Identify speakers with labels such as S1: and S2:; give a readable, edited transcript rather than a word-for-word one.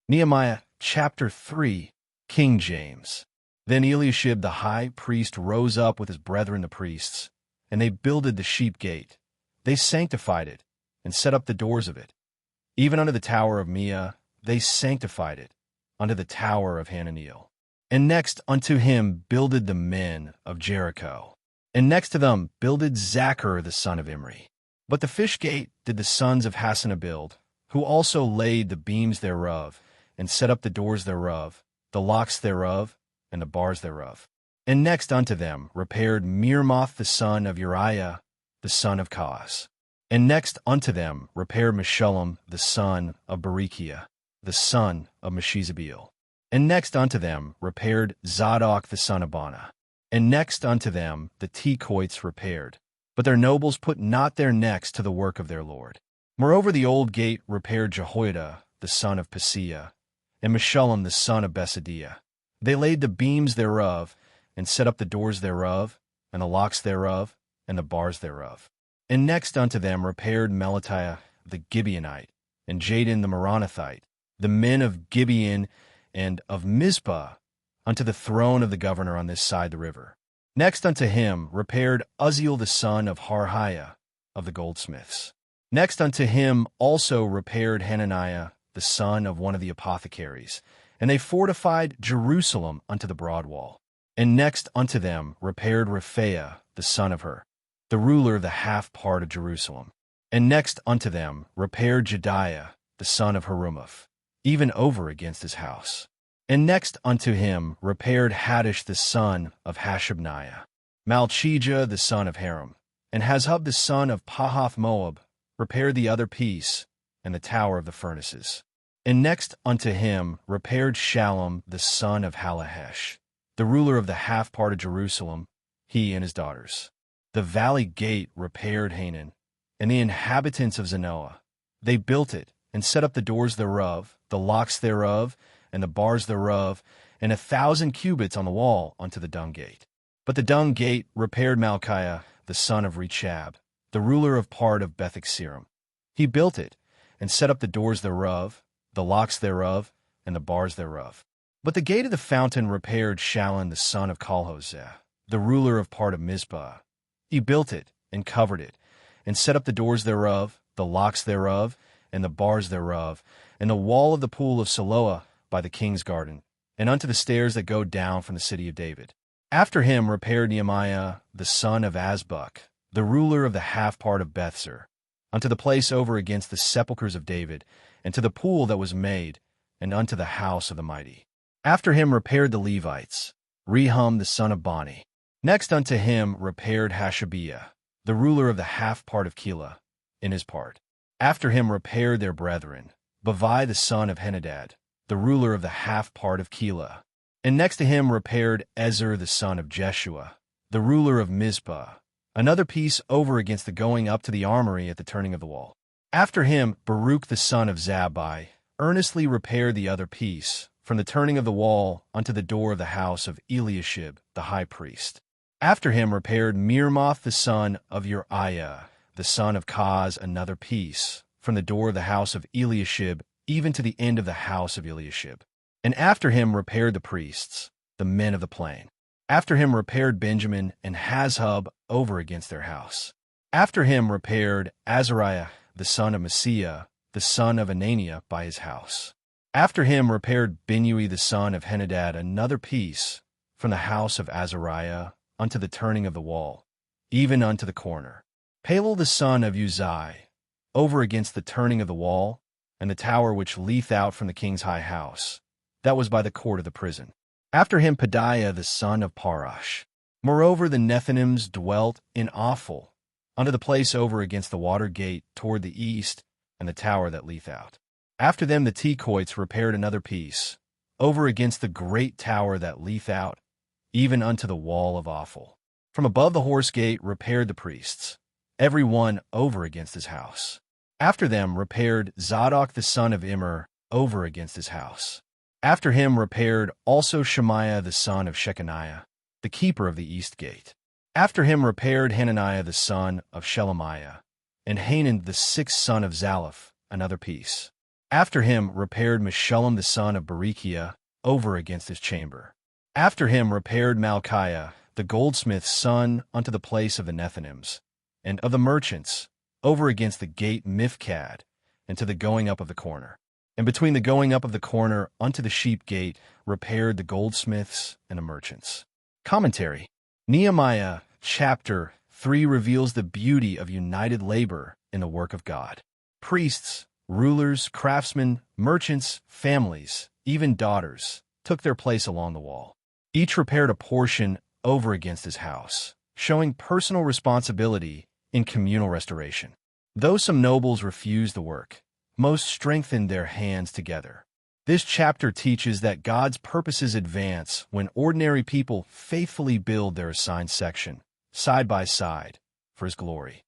S1: Nehemiah chapter 3, King James. Then Eliashib the high priest rose up with his brethren the priests, and they builded the sheep gate. They sanctified it, and set up the doors of it. Even unto the tower of Meah they sanctified it, unto the tower of Hananiel. And next unto him builded the men of Jericho. And next to them builded Zachar the son of Imri. But the fish gate did the sons of Hassanah build, who also laid the beams thereof, and set up the doors thereof, the locks thereof, and the bars thereof. And next unto them repaired Mirmoth the son of Uriah, the son of Koz. And next unto them repaired Meshullam the son of Berechiah, the son of Meshezabeel. And next unto them repaired Zadok the son of Bana. And next unto them the Tekoites repaired. But their nobles put not their necks to the work of their Lord. Moreover the old gate repaired Jehoiada the son of Paseah, and Meshullam the son of Besadiah. They laid the beams thereof, and set up the doors thereof, and the locks thereof, and the bars thereof. And next unto them repaired Melatiah the Gibeonite, and Jadon the Meronothite, the men of Gibeon and of Mizpah, unto the throne of the governor on this side the river. Next unto him repaired Uzziel the son of Harhiah of the goldsmiths. Next unto him also repaired Hananiah the son of one of the apothecaries, and they fortified Jerusalem unto the broad wall. And next unto them repaired Rephaiah the son of Hur, the ruler of the half part of Jerusalem. And next unto them repaired Jediah the son of Harumaph, even over against his house. And next unto him repaired Haddish the son of Hashabniah, Malchijah the son of Haram, and Hazhub the son of Pahath-Moab repaired the other piece, and the tower of the furnaces. And next unto him repaired Shallum the son of Halahesh, the ruler of the half part of Jerusalem, he and his daughters. The valley gate repaired Hanan, and the inhabitants of Zanoah. They built it, and set up the doors thereof, the locks thereof, and the bars thereof, and 1,000 cubits on the wall unto the dung gate. But the dung gate repaired Malchiah the son of Rechab, the ruler of part of Bethexerim. He built it, and set up the doors thereof, the locks thereof, and the bars thereof. But the gate of the fountain repaired Shallun the son of Colhoseh, the ruler of part of Mizpah. He built it, and covered it, and set up the doors thereof, the locks thereof, and the bars thereof, and the wall of the pool of Siloah by the king's garden, and unto the stairs that go down from the city of David. After him repaired Nehemiah the son of Azbuk, the ruler of the half part of Bethser, unto the place over against the sepulchres of David, and to the pool that was made, and unto the house of the mighty. After him repaired the Levites, Rehum the son of Bani. Next unto him repaired Hashabiah, the ruler of the half part of Keilah, in his part. After him repaired their brethren, Bavai the son of Henadad, the ruler of the half part of Keilah. And next to him repaired Ezer the son of Jeshua, the ruler of Mizpah, another piece over against the going up to the armory at the turning of the wall. After him Baruch the son of Zabbai earnestly repaired the other piece, from the turning of the wall unto the door of the house of Eliashib the high priest. After him repaired Mirmoth the son of Uriah, the son of Koz, another piece, from the door of the house of Eliashib even to the end of the house of Eliashib. And after him repaired the priests, the men of the plain. After him repaired Benjamin and Hazhub over against their house. After him repaired Azariah the son of Messiah, the son of Ananiah by his house. After him repaired Binui the son of Henadad another piece, from the house of Azariah unto the turning of the wall, even unto the corner. Palal the son of Uzai, over against the turning of the wall, and the tower which leeth out from the king's high house, that was by the court of the prison. After him Pedaiah the son of Parash. Moreover the Nethinims dwelt in Ophel, unto the place over against the water gate toward the east, and the tower that leeth out. After them the Tekoites repaired another piece, over against the great tower that leeth out, even unto the wall of Ophel. From above the horse gate repaired the priests, every one over against his house. After them repaired Zadok the son of Immer over against his house. After him repaired also Shemaiah the son of Shechaniah, the keeper of the east gate. After him repaired Hananiah the son of Shelemiah, and Hanan the sixth son of Zalaph, another piece. After him repaired Meshullam the son of Berechiah over against his chamber. After him repaired Malchiah the goldsmith's son unto the place of the Nethinims, and of the merchants, over against the gate Mifkad, and to the going up of the corner. And between the going up of the corner unto the sheep gate repaired the goldsmiths and the merchants. Commentary. Nehemiah chapter 3 reveals the beauty of united labor in the work of God. Priests, rulers, craftsmen, merchants, families, even daughters, took their place along the wall. Each repaired a portion over against his house, showing personal responsibility in communal restoration. Though some nobles refused the work, most strengthened their hands together. This chapter teaches that God's purposes advance when ordinary people faithfully build their assigned section, side by side, for His glory.